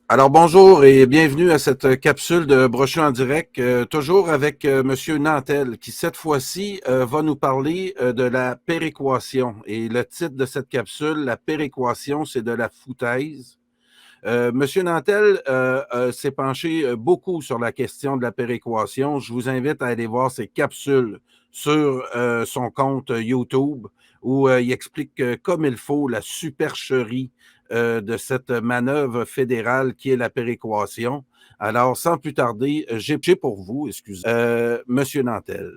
Alors bonjour et bienvenue à cette capsule de Brochu en direct, toujours avec Monsieur Nantel qui cette fois-ci va nous parler de la péréquation. Et le titre de cette capsule, la péréquation, c'est de la foutaise. Monsieur Nantel s'est penché beaucoup sur la question de la péréquation. Je vous invite à aller voir ses capsules sur son compte YouTube où il explique comme il faut la supercherie de cette manœuvre fédérale qui est la péréquation. Alors, sans plus tarder, j'ai pour vous, excusez, Monsieur Nantel.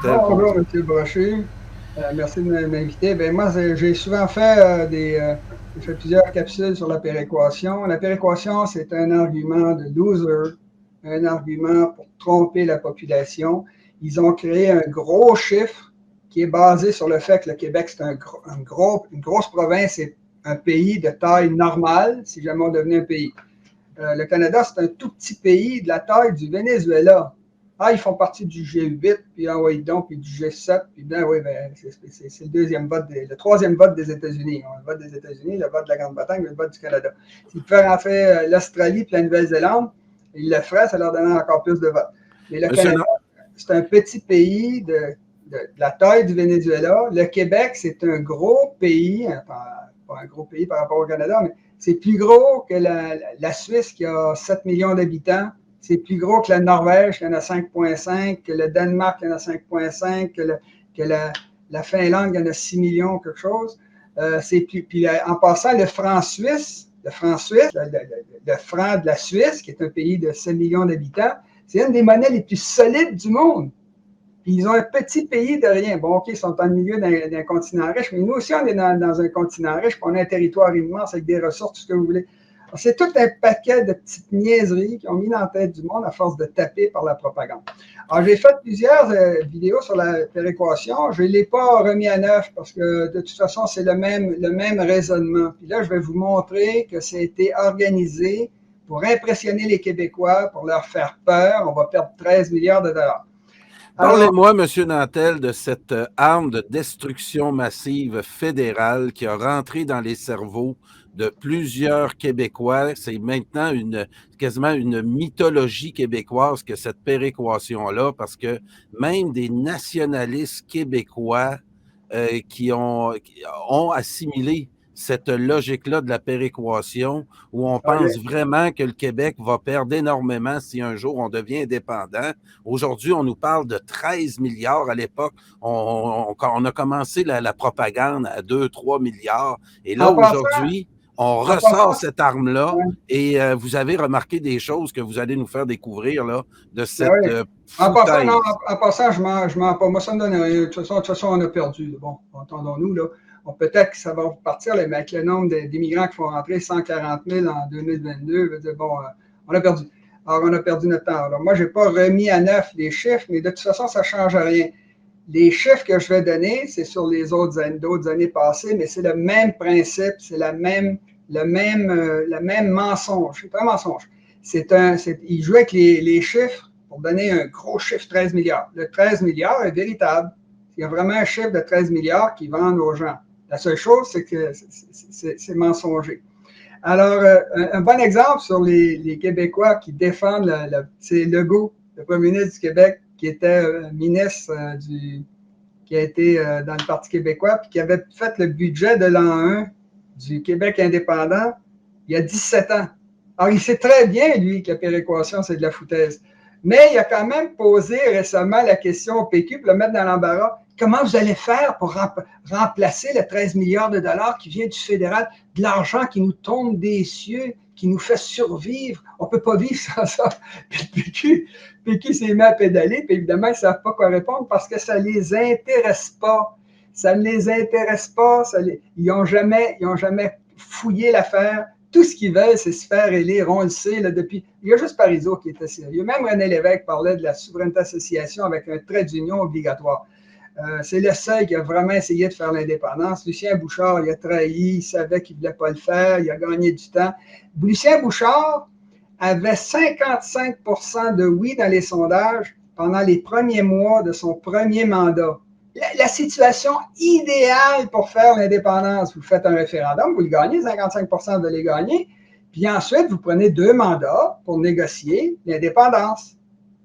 Bonjour, M. Brochu. Merci de m'inviter. Moi, j'ai souvent fait j'ai fait plusieurs capsules sur la péréquation. La péréquation, c'est un argument de loser, un argument pour tromper la population. Ils ont créé un gros chiffre qui est basé sur le fait que le Québec, c'est une grosse province et un pays de taille normale, si jamais on devenait un pays. Le Canada, c'est un tout petit pays de la taille du Venezuela. Ah, ils font partie du G8, puis ah oui, donc, puis du G7, puis bien oui, c'est le troisième vote des États-Unis. Le vote des États-Unis, le vote de la Grande-Bretagne, le vote du Canada. S'ils pouvaient rentrer l'Australie puis la Nouvelle-Zélande, ils le feraient, ça leur donnerait encore plus de votes. Mais le Canada, c'est un petit pays de la taille du Venezuela. Le Québec, c'est un gros pays, pas un gros pays par rapport au Canada, mais c'est plus gros que la Suisse qui a 7 millions d'habitants. C'est plus gros que la Norvège qui en a 5,5, que le Danemark qui en a 5,5, que la Finlande qui en a 6 millions, quelque chose. Puis en passant, le franc suisse, le franc de la Suisse, qui est un pays de 7 millions d'habitants, c'est une des monnaies les plus solides du monde. Puis ils ont un petit pays de rien. Bon, OK, ils sont en milieu d'un continent riche, mais nous aussi, on est dans un continent riche, puis on a un territoire immense avec des ressources, tout ce que vous voulez. C'est tout un paquet de petites niaiseries qui ont mis dans la tête du monde à force de taper par la propagande. Alors, j'ai fait plusieurs vidéos sur la péréquation. Je ne l'ai pas remis à neuf parce que de toute façon, c'est le même raisonnement. Puis là, je vais vous montrer que ça a été organisé pour impressionner les Québécois, pour leur faire peur. On va perdre 13 milliards de dollars. Parlez-moi, M. Nantel, de cette arme de destruction massive fédérale qui a rentré dans les cerveaux de plusieurs Québécois. C'est maintenant quasiment une mythologie québécoise que cette péréquation-là, parce que même des nationalistes québécois qui ont assimilé cette logique-là de la péréquation, où on pense vraiment que le Québec va perdre énormément si un jour on devient indépendant. Aujourd'hui, on nous parle de 13 milliards. À l'époque, on a commencé la propagande à 2-3 milliards. Et là, aujourd'hui, on ressort cette arme-là et vous avez remarqué des choses que vous allez nous faire découvrir là, de cette foutaise. En passant, je m'en pas. Moi, ça me donne rien. De toute façon, on a perdu. Bon, entendons-nous, là. Bon, peut-être que ça va repartir, mais avec le nombre d'immigrants qui font rentrer 140 000 en 2022, on a perdu. Alors, on a perdu notre temps. Alors, moi, je n'ai pas remis à neuf les chiffres, mais de toute façon, ça ne change rien. Les chiffres que je vais donner, c'est sur les d'autres années passées, mais c'est le même principe, c'est le même mensonge. C'est un mensonge. Il joue avec les chiffres pour donner un gros chiffre, 13 milliards. Le 13 milliards est véritable. Il y a vraiment un chiffre de 13 milliards qu'ils vendent aux gens. La seule chose, c'est que c'est mensonger. Alors, un bon exemple sur les Québécois qui défendent, c'est Legault, le premier ministre du Québec, qui était ministre qui a été dans le Parti québécois, puis qui avait fait le budget de l'an 1 du Québec indépendant il y a 17 ans. Alors, il sait très bien, lui, que la péréquation, c'est de la foutaise. Mais il a quand même posé récemment la question au PQ pour le mettre dans l'embarras. Comment vous allez faire pour remplacer les 13 milliards de dollars qui vient du fédéral, de l'argent qui nous tombe des cieux, qui nous fait survivre? On ne peut pas vivre sans ça. Puis le PQ s'est mis à pédaler, puis évidemment, ils ne savent pas quoi répondre parce que ça ne les intéresse pas. Ça ne les intéresse pas. Ils n'ont jamais fouillé l'affaire. Tout ce qu'ils veulent, c'est se faire élire. On le sait, là, depuis. Il y a juste Parizeau qui était sérieux. Même René Lévesque parlait de la souveraineté association avec un trait d'union obligatoire. C'est le seul qui a vraiment essayé de faire l'indépendance. Lucien Bouchard, il a trahi, il savait qu'il ne voulait pas le faire, il a gagné du temps. Lucien Bouchard avait 55% de oui dans les sondages pendant les premiers mois de son premier mandat. La situation idéale pour faire l'indépendance, vous faites un référendum, vous le gagnez, 55%, vous allez gagner, puis ensuite, vous prenez 2 mandats pour négocier l'indépendance.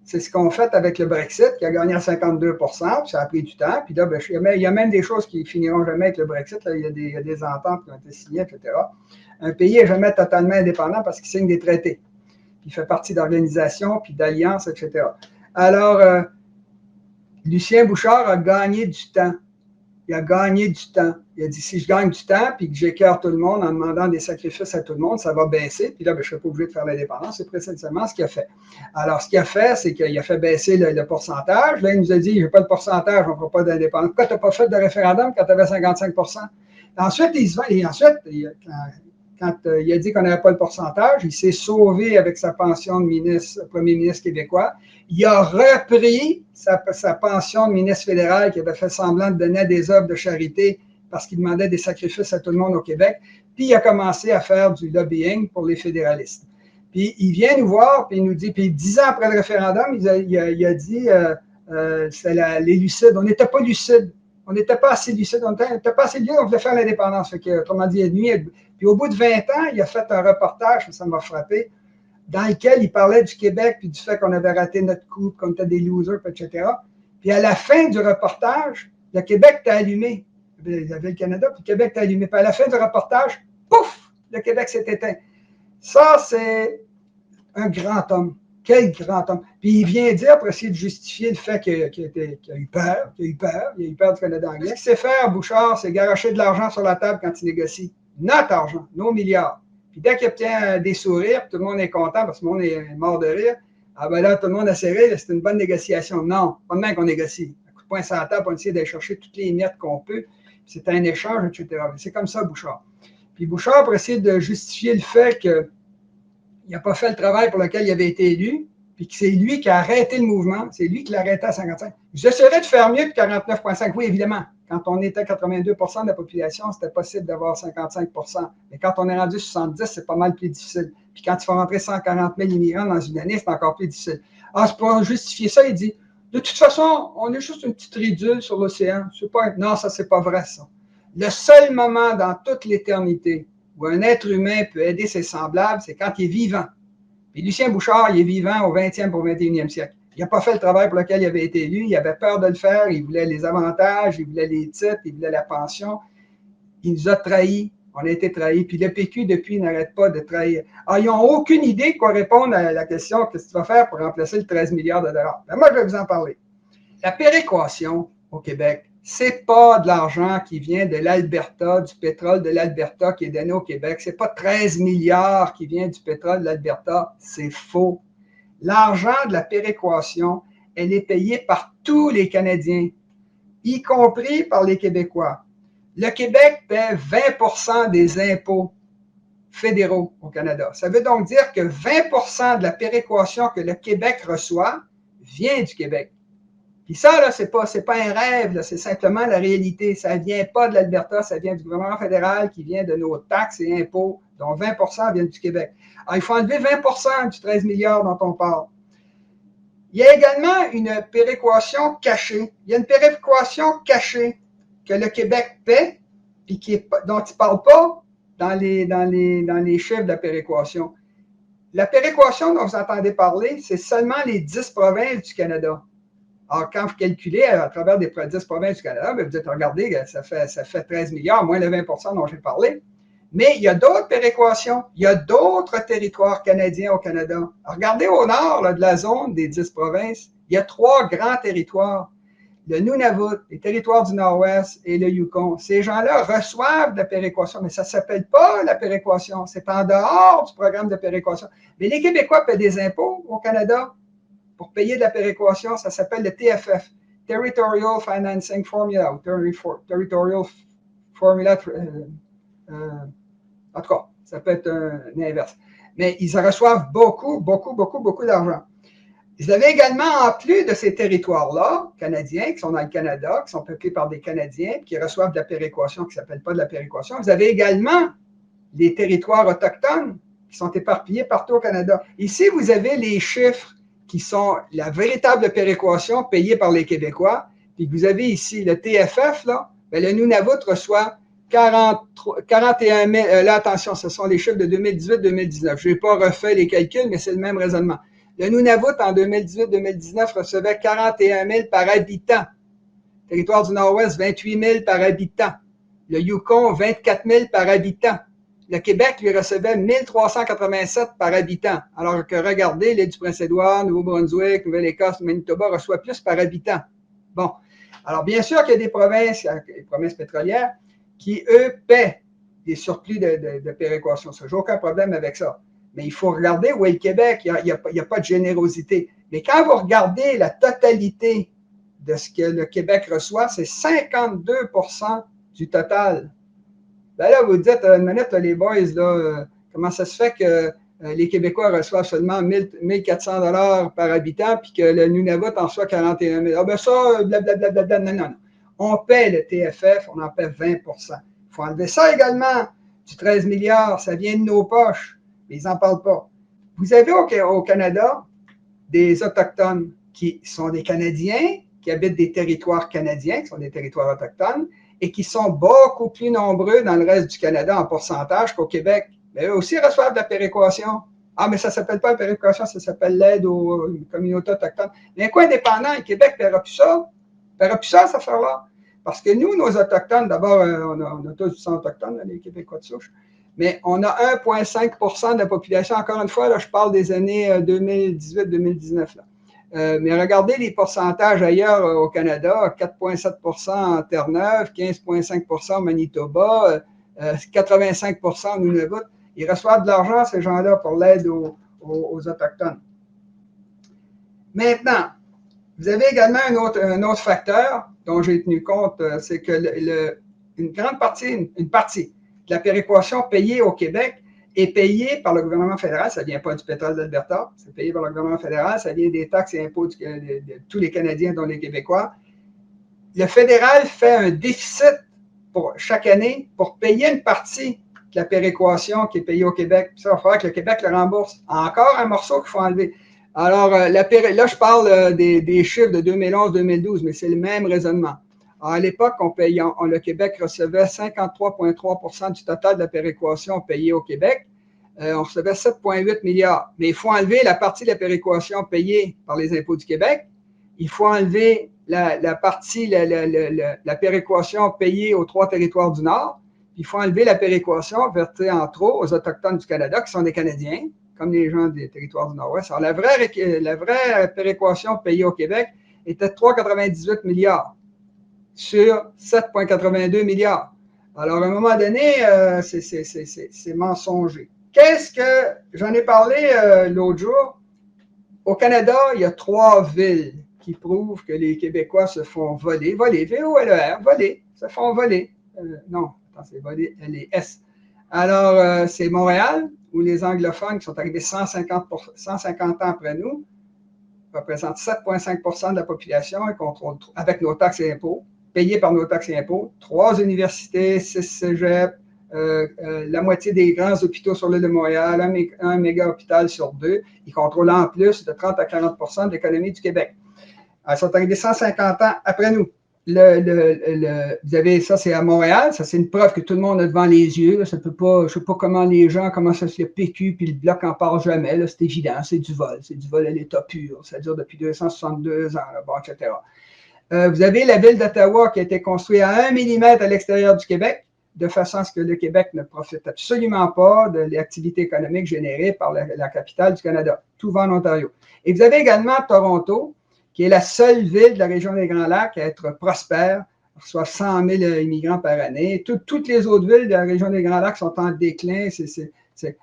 C'est ce qu'on fait avec le Brexit, qui a gagné à 52%, puis ça a pris du temps. Puis là, il y a même des choses qui finiront jamais avec le Brexit. Là, il y a des ententes qui ont été signées, etc. Un pays n'est jamais totalement indépendant parce qu'il signe des traités. Il fait partie d'organisations, puis d'alliances, etc. Alors, Lucien Bouchard a gagné du temps. Il a gagné du temps. Il a dit, si je gagne du temps, puis que j'écœure tout le monde en demandant des sacrifices à tout le monde, ça va baisser. Puis là, je ne serai pas obligé de faire l'indépendance. C'est précisément ce qu'il a fait. Alors, ce qu'il a fait, c'est qu'il a fait baisser le pourcentage. Là, il nous a dit, je n'ai pas de pourcentage, on ne fera pas d'indépendance. Pourquoi tu n'as pas fait de référendum quand tu avais 55%? Ensuite, quand il a dit qu'on n'avait pas le pourcentage, il s'est sauvé avec sa pension de premier ministre québécois. Il a repris sa pension de ministre fédéral qu'il avait fait semblant de donner à des œuvres de charité parce qu'il demandait des sacrifices à tout le monde au Québec. Puis il a commencé à faire du lobbying pour les fédéralistes. Puis il vient nous voir, puis il nous dit, puis 10 ans après le référendum, il a dit, c'est les lucides. On n'était pas lucides. On n'était pas assez lucide, on n'était pas assez lucide, on voulait faire l'indépendance. Autrement dit, puis au bout de 20 ans, il a fait un reportage, ça m'a frappé, dans lequel il parlait du Québec, puis du fait qu'on avait raté notre coup, qu'on était des losers, etc. Puis à la fin du reportage, le Québec t'a allumé. Il y avait le Canada, puis le Québec t'a allumé. Puis à la fin du reportage, pouf, le Québec s'est éteint. Ça, c'est un grand homme. Quel grand homme. Puis il vient dire, pour essayer de justifier le fait qu'il a eu peur, il a eu peur du Canada anglais. Ce qu'il sait faire, Bouchard, c'est garocher de l'argent sur la table quand il négocie. Notre argent, nos milliards. Puis dès qu'il obtient des sourires, tout le monde est content parce que tout le monde est mort de rire. Ah ben là, tout le monde a serré, c'est une bonne négociation. Non, pas de même qu'on négocie. Un coup de poing sur la table, on essaie d'aller chercher toutes les miettes qu'on peut. C'est un échange, etc. C'est comme ça, Bouchard. Puis Bouchard, pour essayer de justifier le fait qu'il n'a pas fait le travail pour lequel il avait été élu, puis que c'est lui qui a arrêté le mouvement, c'est lui qui l'a arrêté à 55. J'essaierais de faire mieux que 49,5. Oui, évidemment. Quand on était à 82% de la population, c'était possible d'avoir 55%. Mais quand on est rendu 70, c'est pas mal plus difficile. Puis quand il faut rentrer 140 000 immigrants dans une année, c'est encore plus difficile. Ah, c'est pour justifier ça, il dit, de toute façon, on est juste une petite ridule sur l'océan. Non, ça, c'est pas vrai, ça. Le seul moment dans toute l'éternité où un être humain peut aider ses semblables, c'est quand il est vivant. Puis Lucien Bouchard, il est vivant au 20e pour 21e siècle. Il n'a pas fait le travail pour lequel il avait été élu. Il avait peur de le faire. Il voulait les avantages, il voulait les titres, il voulait la pension. Il nous a trahis. On a été trahis. Puis le PQ, depuis, n'arrête pas de trahir. Alors, ils n'ont aucune idée quoi répondre à la question « Qu'est-ce que tu vas faire pour remplacer le 13 milliards de dollars? » Ben, moi, je vais vous en parler. La péréquation au Québec, c'est pas de l'argent qui vient de l'Alberta, du pétrole de l'Alberta qui est donné au Québec. C'est pas 13 milliards qui vient du pétrole de l'Alberta. C'est faux. L'argent de la péréquation, elle est payée par tous les Canadiens, y compris par les Québécois. Le Québec paie 20% des impôts fédéraux au Canada. Ça veut donc dire que 20% de la péréquation que le Québec reçoit vient du Québec. Puis ça, là, c'est pas un rêve, c'est simplement la réalité. Ça ne vient pas de l'Alberta, ça vient du gouvernement fédéral qui vient de nos taxes et impôts, dont 20% viennent du Québec. Alors, il faut enlever 20% du 13 milliards dont on parle. Il y a également une péréquation cachée. Il y a une péréquation cachée que le Québec paie, puis dont il ne parle pas dans les chiffres de la péréquation. La péréquation dont vous entendez parler, c'est seulement les 10 provinces du Canada. Alors, quand vous calculez à travers des 10 provinces du Canada, vous dites, regardez, ça fait 13 milliards, moins les 20% dont j'ai parlé. Mais il y a d'autres péréquations. Il y a d'autres territoires canadiens au Canada. Alors, regardez au nord là, de la zone des 10 provinces, il y a 3 grands territoires. Le Nunavut, les territoires du Nord-Ouest et le Yukon. Ces gens-là reçoivent de la péréquation, mais ça ne s'appelle pas la péréquation. C'est en dehors du programme de péréquation. Mais les Québécois paient des impôts au Canada pour payer de la péréquation. Ça s'appelle le TFF, Territorial Financing Formula, ou Territorial Formula. En tout cas, ça peut être un inverse. Mais ils reçoivent beaucoup d'argent. Vous avez également, en plus de ces territoires-là, canadiens, qui sont dans le Canada, qui sont peuplés par des Canadiens, qui reçoivent de la péréquation, qui ne s'appelle pas de la péréquation, vous avez également des territoires autochtones qui sont éparpillés partout au Canada. Ici, vous avez les chiffres qui sont la véritable péréquation payée par les Québécois. Puis vous avez ici le TFF, là, bien, le Nunavut reçoit 41 000, là, attention, ce sont les chiffres de 2018-2019. Je n'ai pas refait les calculs, mais c'est le même raisonnement. Le Nunavut, en 2018-2019, recevait 41 000 par habitant. Le territoire du Nord-Ouest, 28 000 par habitant. Le Yukon, 24 000 par habitant. Le Québec, lui, recevait 1 387 par habitant. Alors que, regardez, l'île du Prince-Édouard, Nouveau-Brunswick, Nouvelle-Écosse, Manitoba reçoit plus par habitant. Bon. Alors, bien sûr qu'il y a des provinces pétrolières, qui, eux, paient des surplus de péréquation. Ça, j'ai aucun problème avec ça. Mais il faut regarder où est le Québec. Il n'y a pas de générosité. Mais quand vous regardez la totalité de ce que le Québec reçoit, c'est 52% du total. Ben là, vous dites, une minute, là, les boys, là, comment ça se fait que les Québécois reçoivent seulement 1 400 $ par habitant, puis que le Nunavut en reçoit 41 000. Ah ben ça, blablabla, non. On paie le TFF, on en paie 20 %. Il faut enlever ça également, du 13 milliards, ça vient de nos poches, mais ils n'en parlent pas. Vous avez au Canada des Autochtones qui sont des Canadiens, qui habitent des territoires canadiens, qui sont des territoires autochtones, et qui sont beaucoup plus nombreux dans le reste du Canada en pourcentage qu'au Québec. Mais eux aussi reçoivent de la péréquation. Ah, mais ça ne s'appelle pas la péréquation, ça s'appelle l'aide aux communautés autochtones. Mais quoi indépendant, le Québec ne paiera plus ça. Il ne paiera plus ça, cette affaire-là. Parce que nous, nos Autochtones, d'abord, on a tous du sang autochtone, les Québécois de souche, mais on a 1,5 % de la population. Encore une fois, là, je parle des années 2018-2019. Mais regardez les pourcentages ailleurs au Canada, 4,7 % en Terre-Neuve, 15,5 % au Manitoba, 85 % au Nunavut. Ils reçoivent de l'argent, ces gens-là, pour l'aide aux Autochtones. Maintenant, vous avez également un autre facteur dont j'ai tenu compte, c'est que une partie de la péréquation payée au Québec est payé par le gouvernement fédéral. Ça ne vient pas du pétrole d'Alberta, c'est payé par le gouvernement fédéral, ça vient des taxes et impôts de tous les Canadiens, dont les Québécois. Le fédéral fait un déficit pour chaque année pour payer une partie de la péréquation qui est payée au Québec. Ça va falloir que le Québec le rembourse. Encore un morceau qu'il faut enlever. Alors, là, je parle des chiffres de 2011-2012, mais c'est le même raisonnement. Alors, à l'époque, le Québec recevait 53,3 % du total de la péréquation payée au Québec. On recevait 7,8 milliards. Mais il faut enlever la partie de la péréquation payée par les impôts du Québec. Il faut enlever la partie, la péréquation payée aux 3 territoires du Nord. Il faut enlever la péréquation versée entre autres aux Autochtones du Canada, qui sont des Canadiens, comme les gens des territoires du Nord-Ouest. Alors, la vraie péréquation payée au Québec était 3,98 milliards sur 7,82 milliards. Alors, à un moment donné, c'est mensonger. J'en ai parlé l'autre jour. Au Canada, il y a 3 villes qui prouvent que les Québécois se font voler, V-O-L-E-R, voler, se font voler. Non, attends, c'est voler, L-E-S. Alors, c'est Montréal, où les anglophones qui sont arrivés 150 ans après nous représentent 7,5 % de la population et contrôlent, avec nos taxes et impôts, payés par nos taxes et impôts, 3 universités, 6 cégeps, la moitié des grands hôpitaux sur l'île de Montréal, un méga hôpital sur 2. Ils contrôlent en plus de 30 à 40 % de l'économie du Québec. Ils sont arrivés 150 ans après nous. Vous avez ça, c'est à Montréal. Ça, c'est une preuve que tout le monde a devant les yeux. Là, ça peut pas, je ne sais pas comment ça se fait PQ, puis le Bloc en parle jamais. Là, c'est évident, c'est du vol. C'est du vol à l'état pur. Ça dure depuis 262 ans, là, bon, etc. Vous avez la ville d'Ottawa qui a été construite à 1 mm à l'extérieur du Québec, de façon à ce que le Québec ne profite absolument pas de l'activité économique générée par la capitale du Canada. Tout va en Ontario. Et vous avez également Toronto, qui est la seule ville de la région des Grands Lacs à être prospère, reçoit 100 000 immigrants par année. Toutes les autres villes de la région des Grands Lacs sont en déclin,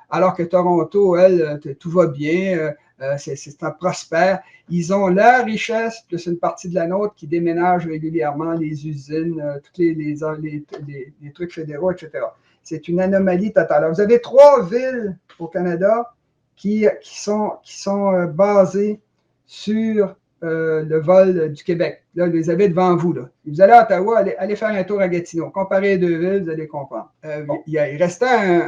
alors que Toronto, elle, tout va bien, c'est un prospère. Ils ont leur richesse, plus une partie de la nôtre qui déménage régulièrement, les usines, tous les trucs fédéraux, etc. C'est une anomalie totale. Alors, vous avez 3 villes au Canada qui sont basées sur le vol du Québec. Là, vous les avez devant vous. Là. Vous allez à Ottawa, allez faire un tour à Gatineau. Comparez les deux villes, vous allez comprendre. Il restait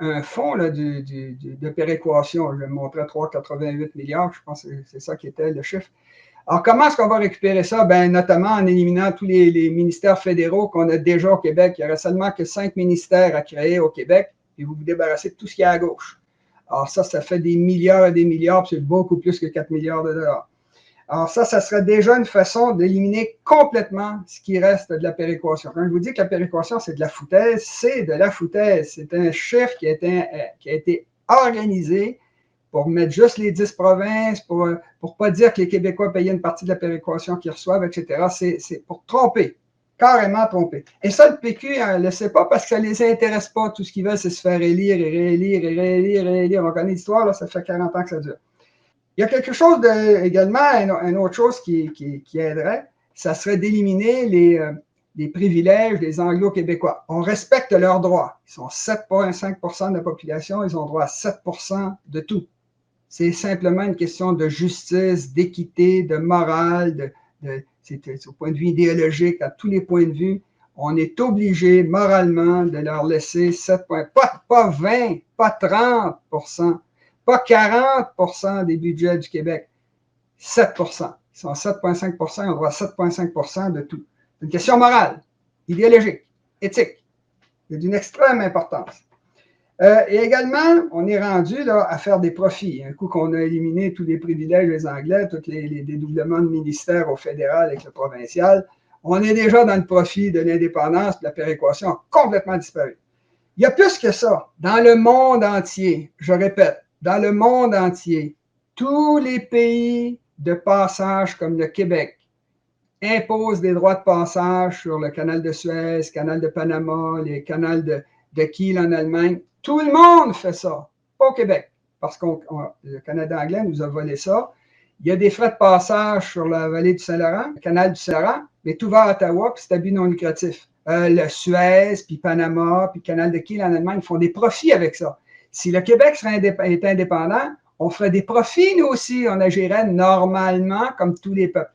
un fonds là, de péréquation. Je vais montrer 3,88 milliards. Je pense que c'est ça qui était le chiffre. Alors, comment est-ce qu'on va récupérer ça? Ben, notamment en éliminant tous les ministères fédéraux qu'on a déjà au Québec. Il n'y aurait seulement que 5 ministères à créer au Québec, et vous vous débarrassez de tout ce qui est à gauche. Alors, ça fait des milliards et des milliards, puis c'est beaucoup plus que 4 milliards de dollars. Alors, ça serait déjà une façon d'éliminer complètement ce qui reste de la péréquation. Quand je vous dis que la péréquation, c'est de la foutaise, c'est de la foutaise. C'est un chiffre qui a été organisé pour mettre juste les 10 provinces, pour pas dire que les Québécois payaient une partie de la péréquation qu'ils reçoivent, etc. C'est pour tromper, carrément tromper. Et ça, le PQ ne le sait pas parce que ça ne les intéresse pas. Tout ce qu'ils veulent, c'est se faire élire et réélire et réélire et réélire. On connaît l'histoire, là, ça fait 40 ans que ça dure. Il y a quelque chose également, une autre chose qui aiderait, ça serait d'éliminer les privilèges des Anglo-Québécois. On respecte leurs droits. Ils sont 7,5 % de la population, ils ont droit à 7 % de tout. C'est simplement une question de justice, d'équité, de morale, c'est au point de vue idéologique, à tous les points de vue. On est obligé moralement de leur laisser 7 points, pas 20, pas 30 %. Pas 40 % des budgets du Québec, 7 %. Ils sont 7,5 %, ils ont droit à 7,5 % de tout. C'est une question morale, idéologique, éthique. C'est d'une extrême importance. Et également, on est rendu là, à faire des profits. Un coup qu'on a éliminé tous les privilèges des Anglais, tous les dédoublements de ministères au fédéral avec le provincial, on est déjà dans le profit de l'indépendance, de la péréquation a complètement disparu. Il y a plus que ça. Dans le monde entier, je répète, dans le monde entier, tous les pays de passage comme le Québec imposent des droits de passage sur le canal de Suez, le canal de Panama, les canaux de Kiel en Allemagne. Tout le monde fait ça, pas au Québec, parce que le Canada anglais nous a volé ça. Il y a des frais de passage sur la vallée du Saint-Laurent, le canal du Saint-Laurent, mais tout va à Ottawa, puis c'est à but non lucratif. Le Suez, puis Panama, puis le canal de Kiel en Allemagne font des profits avec ça. Si le Québec était indépendant, on ferait des profits, nous aussi. On agirait normalement comme tous les peuples.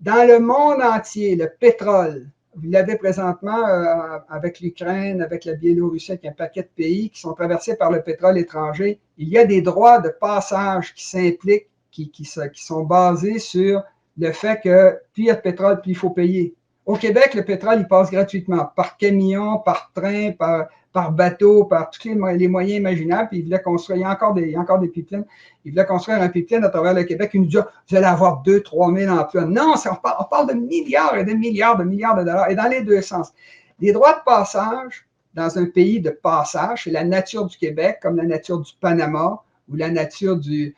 Dans le monde entier, le pétrole, vous l'avez présentement avec l'Ukraine, avec la Biélorussie, avec un paquet de pays qui sont traversés par le pétrole étranger. Il y a des droits de passage qui s'impliquent, qui sont basés sur le fait que plus il y a de pétrole, plus il faut payer. Au Québec, le pétrole, il passe gratuitement, par camion, par train, par bateau, par tous les moyens imaginables. Puis il voulait construire, il y a encore des pipelines. Il voulait construire un pipeline à travers le Québec. Il nous dit, vous allez avoir 2 000 à 3 000 emplois. Non, on parle de milliards et de milliards de dollars. Et dans les deux sens. Les droits de passage dans un pays de passage, c'est la nature du Québec, comme la nature du Panama ou la nature du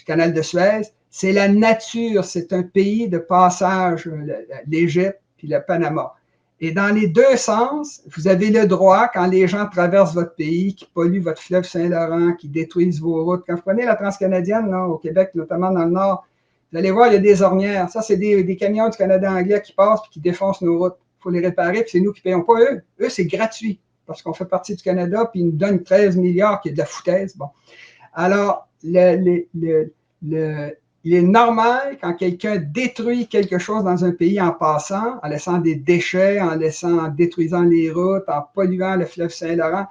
canal de Suez. C'est la nature, c'est un pays de passage, l'Égypte puis le Panama. Et dans les deux sens, vous avez le droit, quand les gens traversent votre pays, qui polluent votre fleuve Saint-Laurent, qui détruisent vos routes. Quand vous prenez la transcanadienne, là, au Québec, notamment dans le nord, vous allez voir, il y a des ornières. Ça, c'est des camions du Canada anglais qui passent et qui défoncent nos routes. Il faut les réparer, puis c'est nous qui payons, pas eux. Eux, c'est gratuit, parce qu'on fait partie du Canada, puis ils nous donnent 13 milliards, qui est de la foutaise. Bon. Alors, il est normal quand quelqu'un détruit quelque chose dans un pays en passant, en laissant des déchets, en détruisant les routes, en polluant le fleuve Saint-Laurent,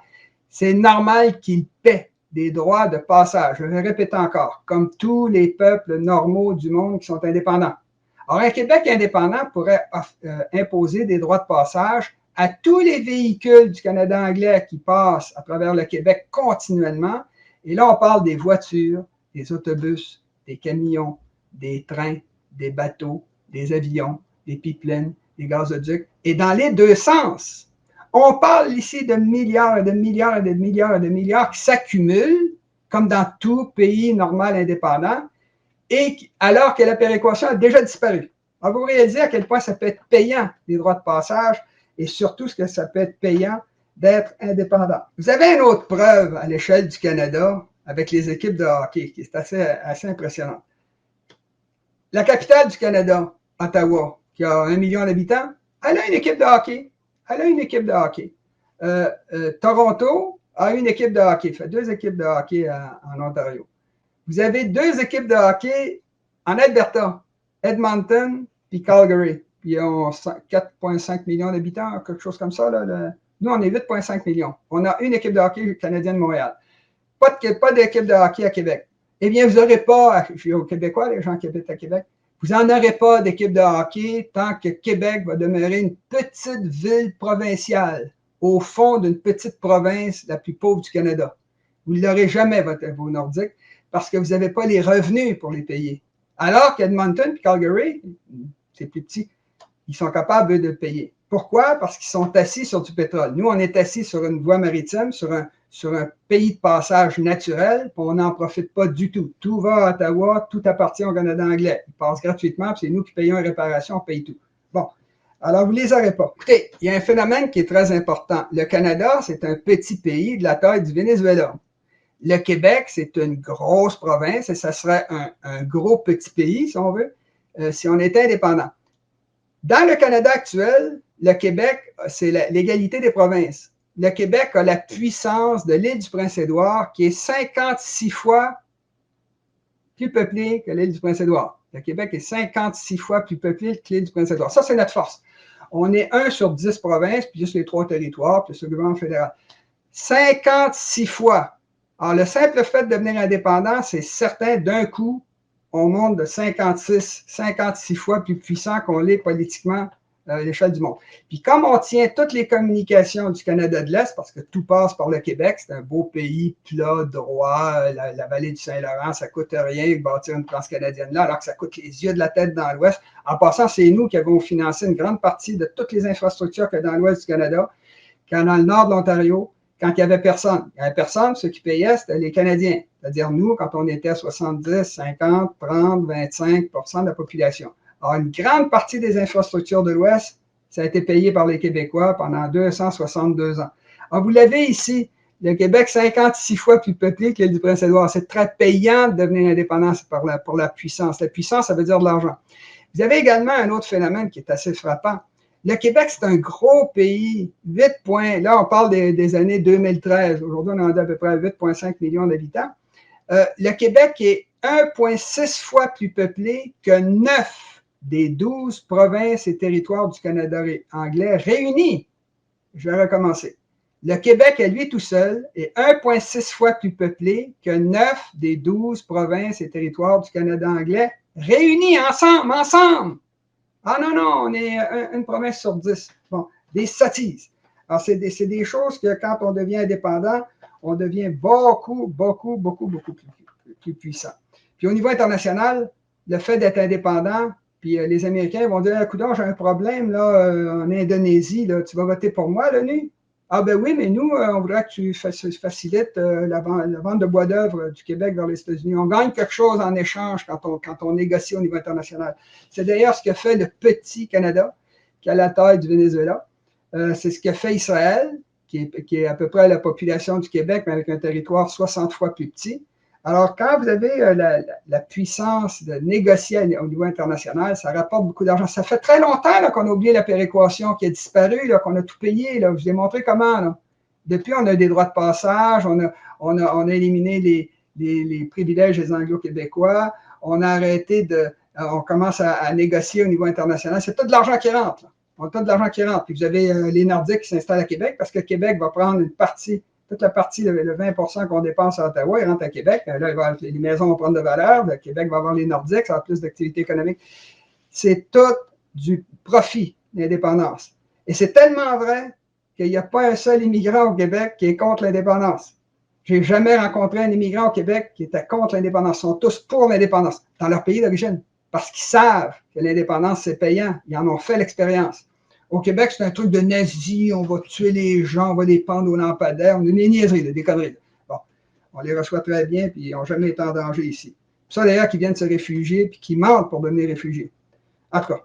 c'est normal qu'il paie des droits de passage. Je vais répéter encore, comme tous les peuples normaux du monde qui sont indépendants. Alors, un Québec indépendant pourrait imposer des droits de passage à tous les véhicules du Canada anglais qui passent à travers le Québec continuellement. Et là, on parle des voitures, des autobus, des camions, des trains, des bateaux, des avions, des pipelines, des gazoducs. Et dans les deux sens, on parle ici de milliards et de milliards et de milliards et de milliards qui s'accumulent, comme dans tout pays normal indépendant, et alors que la péréquation a déjà disparu. Alors, vous réalisez à quel point ça peut être payant, les droits de passage, et surtout ce que ça peut être payant d'être indépendant. Vous avez une autre preuve à l'échelle du Canada avec les équipes de hockey, qui est assez impressionnante. La capitale du Canada, Ottawa, qui a 1 million d'habitants, elle a une équipe de hockey. Toronto a une équipe de hockey. Il fait 2 équipes de hockey en Ontario. Vous avez 2 équipes de hockey En Alberta, Edmonton puis Calgary. Puis ils ont 4,5 millions d'habitants, quelque chose comme ça. Là. Nous, on est 8,5 millions. On a une équipe de hockey canadienne de Montréal. Pas d'équipe de hockey à Québec. Eh bien, vous n'aurez pas, je suis aux Québécois, les gens qui habitent à Québec, vous n'en aurez pas d'équipe de hockey tant que Québec va demeurer une petite ville provinciale au fond d'une petite province la plus pauvre du Canada. Vous ne l'aurez jamais, vos Nordiques, parce que vous n'avez pas les revenus pour les payer. Alors qu'Edmonton et Calgary, c'est plus petit, ils sont capables de payer. Pourquoi? Parce qu'ils sont assis sur du pétrole. Nous, on est assis sur une voie maritime, sur un pays de passage naturel, puis on n'en profite pas du tout. Tout va à Ottawa, tout appartient au Canada anglais. Ils passent gratuitement, puis c'est nous qui payons les réparations, on paye tout. Bon, alors vous ne les aurez pas. Écoutez, il y a un phénomène qui est très important. Le Canada, c'est un petit pays de la taille du Venezuela. Le Québec, c'est une grosse province et ça serait un gros petit pays, si on veut, si on était indépendant. Dans le Canada actuel, le Québec, c'est l'égalité des provinces. Le Québec a la puissance de l'île du Prince-Édouard qui est 56 fois plus peuplée que l'île du Prince-Édouard. Le Québec est 56 fois plus peuplé que l'île du Prince-Édouard. Ça, c'est notre force. On est 1 sur 10 provinces, puis juste les 3 territoires, puis le gouvernement fédéral. 56 fois. Alors, le simple fait de devenir indépendant, c'est certain, d'un coup, on monte de 56 fois plus puissant qu'on l'est politiquement à l'échelle du monde. Puis comme on tient toutes les communications du Canada de l'Est, parce que tout passe par le Québec, c'est un beau pays plat, droit, la vallée du Saint-Laurent, ça ne coûte rien de bâtir une transcanadienne là, alors que ça coûte les yeux de la tête dans l'Ouest. En passant, c'est nous qui avons financé une grande partie de toutes les infrastructures qu'il y a dans l'Ouest du Canada, quand dans le nord de l'Ontario, quand il n'y avait personne. Il n'y avait personne, ceux qui payaient, c'était les Canadiens. C'est-à-dire nous, quand on était à 70, 50, 30, 25 % de la population. Alors, une grande partie des infrastructures de l'Ouest, ça a été payé par les Québécois pendant 262 ans. Alors, vous l'avez ici, le Québec, 56 fois plus peuplé que l'île du Prince-Édouard. C'est très payant de devenir indépendant pour la puissance. La puissance, ça veut dire de l'argent. Vous avez également un autre phénomène qui est assez frappant. Le Québec, c'est un gros pays. 8 points. Là, on parle des années 2013. Aujourd'hui, on est à peu près à 8,5 millions d'habitants. Le Québec est 1,6 fois plus peuplé que 9 des 12 provinces et territoires du Canada anglais réunis. Je vais recommencer. Le Québec, à lui tout seul, est 1,6 fois plus peuplé que 9 des 12 provinces et territoires du Canada anglais réunis ensemble. Ah non, on est une province sur 10. Bon, des sottises. Alors, c'est des choses que quand on devient indépendant, on devient beaucoup plus puissant. Puis au niveau international, le fait d'être indépendant, puis les Américains vont dire, écoute, j'ai un problème là, en Indonésie, là, tu vas voter pour moi, l'ONU? Ah ben oui, mais nous, on voudrait que tu facilites la vente de bois d'œuvre du Québec vers les États-Unis. On gagne quelque chose en échange quand on négocie au niveau international. C'est d'ailleurs ce que fait le petit Canada, qui a la taille du Venezuela. C'est ce que fait Israël, qui est à peu près la population du Québec, mais avec un territoire 60 fois plus petit. Alors, quand vous avez la puissance de négocier au niveau international, ça rapporte beaucoup d'argent. Ça fait très longtemps qu'on a oublié la péréquation qui a disparu, qu'on a tout payé. Là. Je vous ai montré comment. Là. Depuis, on a des droits de passage, on a éliminé les privilèges des Anglo-Québécois, on a arrêté on commence à négocier au niveau international. C'est tout de l'argent qui rentre. Là. On a tout de l'argent qui rentre. Puis vous avez les Nordiques qui s'installent à Québec parce que Québec va prendre une partie. Toute la partie, le 20 % qu'on dépense à Ottawa, il rentre à Québec. Là, les maisons vont prendre de valeur. Le Québec va avoir les Nordiques, ça va avoir plus d'activité économique. C'est tout du profit, l'indépendance. Et c'est tellement vrai qu'il n'y a pas un seul immigrant au Québec qui est contre l'indépendance. Je n'ai jamais rencontré un immigrant au Québec qui était contre l'indépendance. Ils sont tous pour l'indépendance, dans leur pays d'origine, parce qu'ils savent que l'indépendance, c'est payant. Ils en ont fait l'expérience. Au Québec, c'est un truc de nazi, on va tuer les gens, on va les pendre aux lampadaires, on a des niaiseries, des conneries. Bon, on les reçoit très bien, puis ils n'ont jamais été en danger ici. Ça, d'ailleurs, qui viennent se réfugier, puis qui mentent pour devenir réfugiés. En tout cas,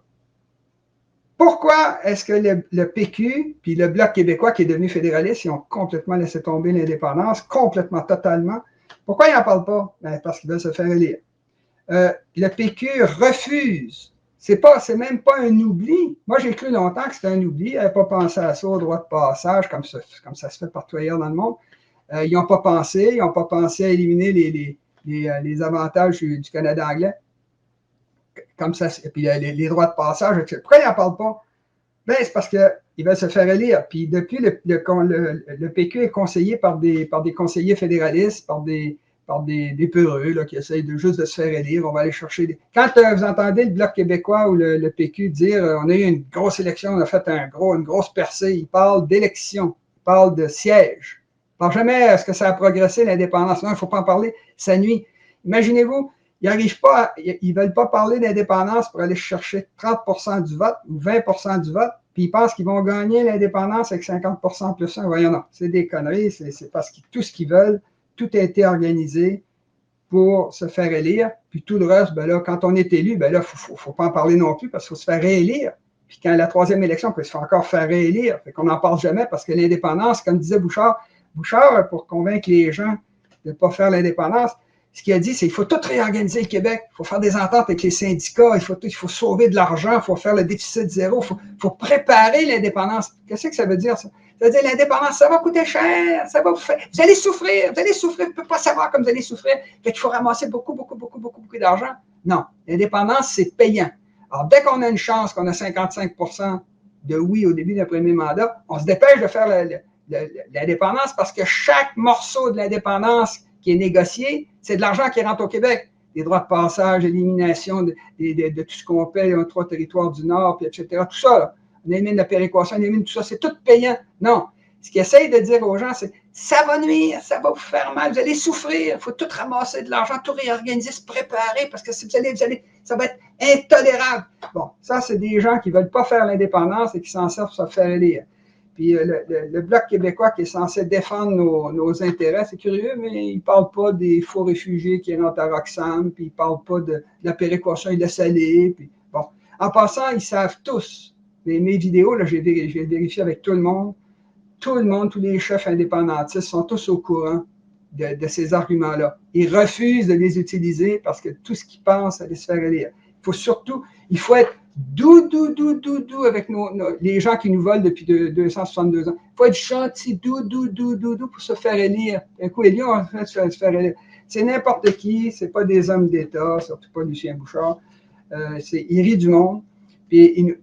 pourquoi est-ce que le PQ, puis le Bloc québécois, qui est devenu fédéraliste, ils ont complètement laissé tomber l'indépendance, complètement, totalement. Pourquoi ils n'en parlent pas? Ben, parce qu'ils veulent se faire élire. Le PQ refuse. C'est même pas un oubli. Moi, j'ai cru longtemps que c'était un oubli. Ils n'avaient pas pensé à ça, au droit de passage, comme ça se fait partout ailleurs dans le monde. Ils n'ont pas pensé. Ils n'ont pas pensé à éliminer les avantages du Canada anglais. comme ça, et puis les droits de passage, etc. Pourquoi ils n'en parlent pas? Ben, c'est parce qu'ils veulent se faire élire. Puis depuis, le PQ est conseillé par des conseillers fédéralistes, par des peureux là, qui essayent juste de se faire élire. On va aller chercher des... Quand vous entendez le Bloc québécois ou le PQ dire on a eu une grosse élection, on a fait une grosse percée, ils parlent d'élection, ils parlent de siège. Ils ne parlent jamais est-ce que ça a progressé l'indépendance. Non, il ne faut pas en parler, ça nuit. Imaginez-vous, ils ne veulent pas parler d'indépendance pour aller chercher 30% du vote ou 20% du vote, puis ils pensent qu'ils vont gagner l'indépendance avec 50% plus 1. Voyons, non, c'est des conneries, c'est parce que tout ce qu'ils veulent, tout a été organisé pour se faire élire, puis tout le reste, ben là, quand on est élu, ben là, il ne faut pas en parler non plus parce qu'il faut se faire réélire. Puis quand la troisième élection, on peut se faire encore faire réélire. Fait qu'on n'en parle jamais parce que l'indépendance, comme disait Bouchard, pour convaincre les gens de ne pas faire l'indépendance, ce qu'il a dit, c'est qu'il faut tout réorganiser le Québec. Il faut faire des ententes avec les syndicats. Il faut sauver de l'argent. Il faut faire le déficit zéro. Il faut préparer l'indépendance. Qu'est-ce que ça veut dire, ça? Ça veut dire l'indépendance, ça va coûter cher. Ça va vous faire... Vous allez souffrir. Vous allez souffrir. Vous ne pouvez pas savoir comme vous allez souffrir. Fait qu'il faut ramasser beaucoup d'argent. Non. L'indépendance, c'est payant. Alors, dès qu'on a une chance, qu'on a 55% de oui au début d'un premier mandat, on se dépêche de faire l'indépendance parce que chaque morceau de l'indépendance qui est négocié, c'est de l'argent qui rentre au Québec. Des droits de passage, élimination de tout ce qu'on paie, les 3 territoires du Nord, puis etc. Tout ça, là. On élimine la péréquation, on élimine tout ça, c'est tout payant. Non. Ce qu'ils essayent de dire aux gens, c'est ça va nuire, ça va vous faire mal, vous allez souffrir, il faut tout ramasser de l'argent, tout réorganiser, se préparer, parce que si vous allez, ça va être intolérable. Bon, ça, c'est des gens qui ne veulent pas faire l'indépendance et qui s'en servent pour se faire élire. Puis le Bloc québécois qui est censé défendre nos intérêts, c'est curieux, mais il ne parle pas des faux réfugiés qui rentrent à Roxham, puis il ne parle pas de la péréquation et de la salée. Puis, bon. En passant, ils savent tous. Mes vidéos, là, j'ai vérifié avec tout le monde, tous les chefs indépendantistes sont tous au courant de ces arguments-là. Ils refusent de les utiliser parce que tout ce qu'ils pensent, c'est de se faire élire. Il faut être doux avec les gens qui nous volent depuis 262 ans. Il faut être gentil, doux pour se faire élire. Un coup, Élie, on va se faire élire. C'est n'importe qui, c'est pas des hommes d'État, surtout pas Lucien Bouchard. Il rit du monde. Puis,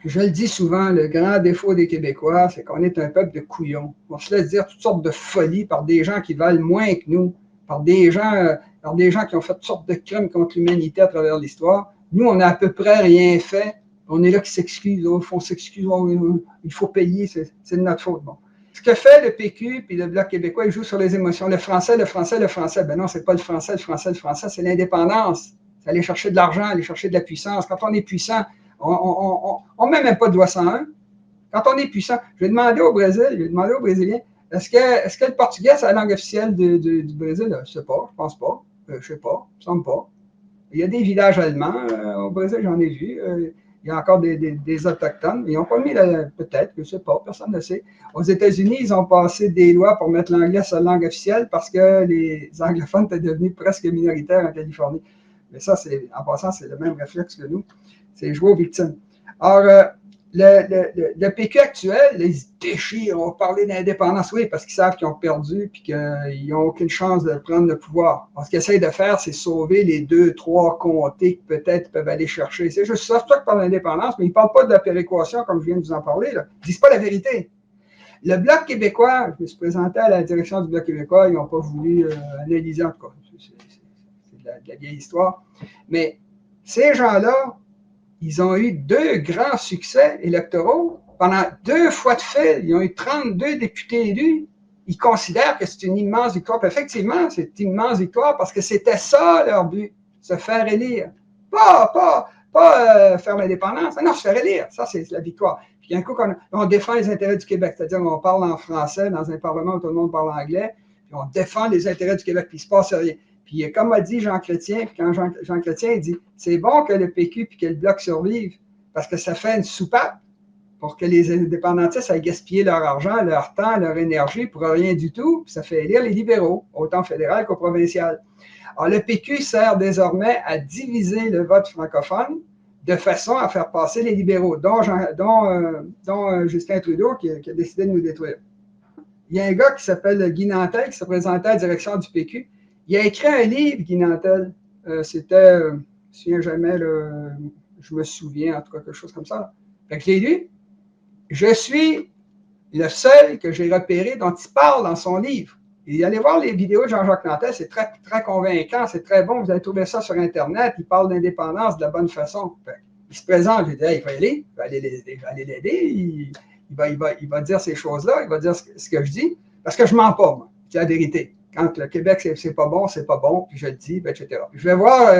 je le dis souvent, le grand défaut des Québécois, c'est qu'on est un peuple de couillons. On se laisse dire toutes sortes de folies par des gens qui valent moins que nous, par des gens qui ont fait toutes sortes de crimes contre l'humanité à travers l'histoire. Nous, on n'a à peu près rien fait. On est là qui s'excuse. Oh, on s'excuse. Oh, il faut payer. C'est de notre faute. Bon. Ce que fait le PQ puis le Bloc québécois, il joue sur les émotions. Le français. Ben non, c'est pas le français, c'est l'indépendance. C'est aller chercher de l'argent, aller chercher de la puissance. Quand on est puissant, on ne met même pas de loi 101. Quand on est puissant, je vais demander au Brésiliens, est-ce que le portugais, c'est la langue officielle du Brésil? Je ne sais pas, je pense pas. Je ne sais pas, il ne me semble pas. Il y a des villages allemands au Brésil, j'en ai vu. Il y a encore des autochtones. Ils n'ont pas mis, peut-être, je ne sais pas, personne ne sait. Aux États-Unis, ils ont passé des lois pour mettre l'anglais sur la langue officielle parce que les anglophones étaient devenus presque minoritaires en Californie. Mais ça, en passant, c'est le même réflexe que nous. C'est jouer aux victimes. Alors, le PQ actuel, là, ils se déchirent, on va parler d'indépendance, oui, parce qu'ils savent qu'ils ont perdu et qu'ils n'ont aucune chance de prendre le pouvoir. Alors, ce qu'ils essayent de faire, c'est sauver les 2-3 comtés qui peut-être peuvent aller chercher. C'est juste ça, c'est toi qui parles d'indépendance, mais ils ne parlent pas de la péréquation, comme je viens de vous en parler. Là. Ils ne disent pas la vérité. Le Bloc québécois, je me suis présenté à la direction du Bloc québécois, ils n'ont pas voulu analyser, en tout cas, c'est de la vieille histoire. Mais ces gens-là, ils ont eu 2 grands succès électoraux. Pendant 2 fois de fil, ils ont eu 32 députés élus. Ils considèrent que c'est une immense victoire. Puis effectivement, c'est une immense victoire parce que c'était ça leur but, se faire élire. Pas faire l'indépendance. Non, se faire élire. Ça, c'est la victoire. Puis un coup, on défend les intérêts du Québec, c'est-à-dire qu'on parle en français dans un parlement où tout le monde parle anglais, puis on défend les intérêts du Québec, puis il ne se passe rien. Puis comme a dit Jean Chrétien, puis quand Jean Chrétien il dit c'est bon que le PQ puis que le Bloc survivent parce que ça fait une soupape pour que les indépendantistes aillent gaspiller leur argent, leur temps, leur énergie pour rien du tout, puis ça fait élire les libéraux, autant fédéral qu'au provincial. Alors le PQ sert désormais à diviser le vote francophone de façon à faire passer les libéraux, dont Justin Trudeau qui a décidé de nous détruire. Il y a un gars qui s'appelle Guy Nantel qui se présentait à la direction du PQ. Il a écrit un livre, Guy Nantel. C'était souviens jamais, je me souviens, en tout cas, quelque chose comme ça. Là. Fait que je l'ai lu. Je suis le seul que j'ai repéré dont il parle dans son livre. Et allez voir les vidéos de Jean-Jacques Nantel, c'est très, très convaincant, c'est très bon. Vous allez trouver ça sur Internet. Il parle d'indépendance de la bonne façon. Fait, il se présente, je dis, hey, il va y aller, je vais aller l'aider. Il va dire ces choses-là, il va dire ce que je dis, parce que je ne mens pas, moi. C'est la vérité. Quand le Québec, c'est pas bon, puis je le dis, etc. Je vais voir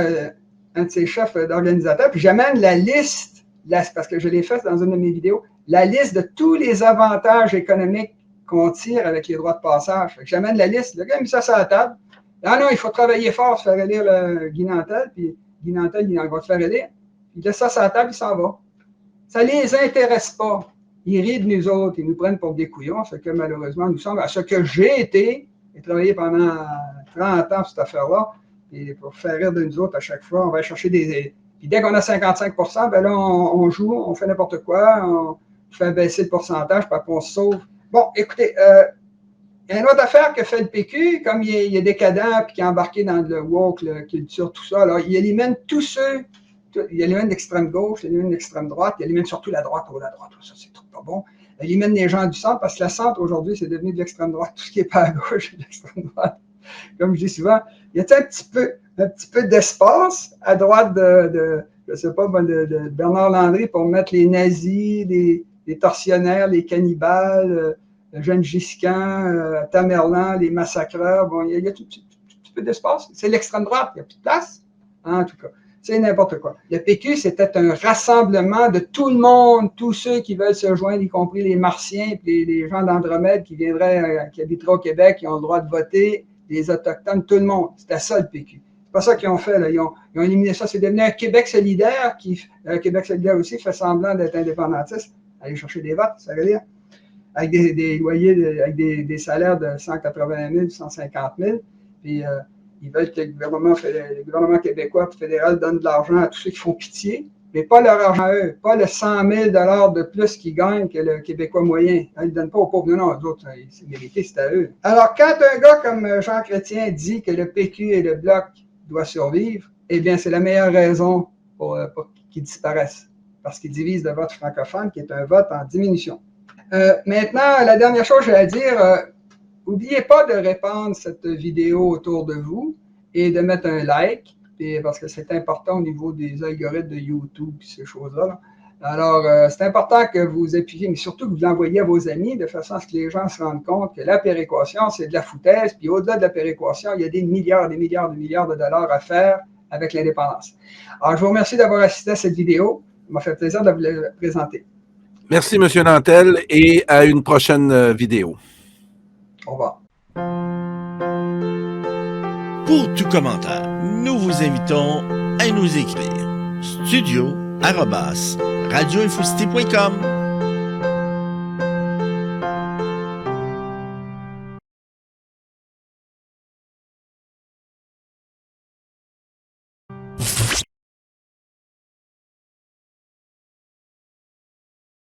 un de ses chefs d'organisateur, puis j'amène la liste, parce que je l'ai fait dans une de mes vidéos, la liste de tous les avantages économiques qu'on tire avec les droits de passage. Fait que j'amène la liste. Le gars a mis ça sur la table. Ah non, il faut travailler fort, se faire élire le Guy Nantel, puis Guy Nantel, il va te faire élire. Il laisse ça sur la table, il s'en va. Ça ne les intéresse pas. Ils rient de nous autres, ils nous prennent pour des couillons, ce que malheureusement nous sommes. À ce que j'ai été, j'ai travaillé pendant 30 ans sur cette affaire-là, et pour faire rire de nous autres à chaque fois, on va chercher des... Puis dès qu'on a 55 %, ben là, on joue, on fait n'importe quoi, on fait baisser le pourcentage, puis après on se sauve. Bon, écoutez, il y a une autre affaire que fait le PQ, comme il est décadent et qu'il est embarqué dans le woke, la culture, tout ça, alors il élimine tous ceux, il élimine l'extrême gauche, il élimine l'extrême droite, il élimine surtout la droite, ça c'est trop pas bon. Il élimine les gens du centre, parce que le centre aujourd'hui, c'est devenu de l'extrême droite, tout ce qui n'est pas à gauche, c'est de l'extrême droite. Comme je dis souvent, il y a un petit peu d'espace à droite je sais pas, de Bernard Landry pour mettre les nazis, les tortionnaires, les cannibales, Gengis Khan, Tamerlan, les massacreurs. Bon, il y a tout petit peu d'espace. C'est l'extrême droite, il n'y a plus de place. En tout cas, c'est n'importe quoi. Le PQ, c'était un rassemblement de tout le monde, tous ceux qui veulent se joindre, y compris les Martiens, puis les gens d'Andromède qui habiteraient au Québec, qui ont le droit de voter, les Autochtones, tout le monde. C'était ça le PQ. C'est pas ça qu'ils ont fait. Là. Ils ont éliminé ça. C'est devenu un Québec solidaire qui, Québec solidaire aussi, fait semblant d'être indépendantiste. Aller chercher des votes, ça veut dire. Avec des loyers, avec des salaires de 180 000, 150 000. Puis ils veulent que le gouvernement québécois et fédéral donne de l'argent à tous ceux qui font pitié, mais pas leur argent à eux, pas le 100 000 de plus qu'ils gagnent que le Québécois moyen. Ils ne donnent pas aux pauvres. Non, eux autres, c'est mérité, c'est à eux. Alors, quand un gars comme Jean Chrétien dit que le PQ et le Bloc doivent survivre, eh bien, c'est la meilleure raison pour qu'ils disparaissent, parce qu'ils divisent le vote francophone, qui est un vote en diminution. Maintenant, la dernière chose que j'ai à dire, n'oubliez pas de répandre cette vidéo autour de vous et de mettre un like, parce que c'est important au niveau des algorithmes de YouTube et ces choses-là. Là. Alors, c'est important que vous appuyiez, mais surtout que vous l'envoyiez à vos amis de façon à ce que les gens se rendent compte que la péréquation, c'est de la foutaise, puis au-delà de la péréquation, il y a des milliards de dollars à faire avec l'indépendance. Alors, je vous remercie d'avoir assisté à cette vidéo. Ça m'a fait plaisir de vous la présenter. Merci, M. Nantel, et à une prochaine vidéo. Au revoir. Pour tout commentaire, nous vous invitons à nous écrire studio@radioinfocité.com.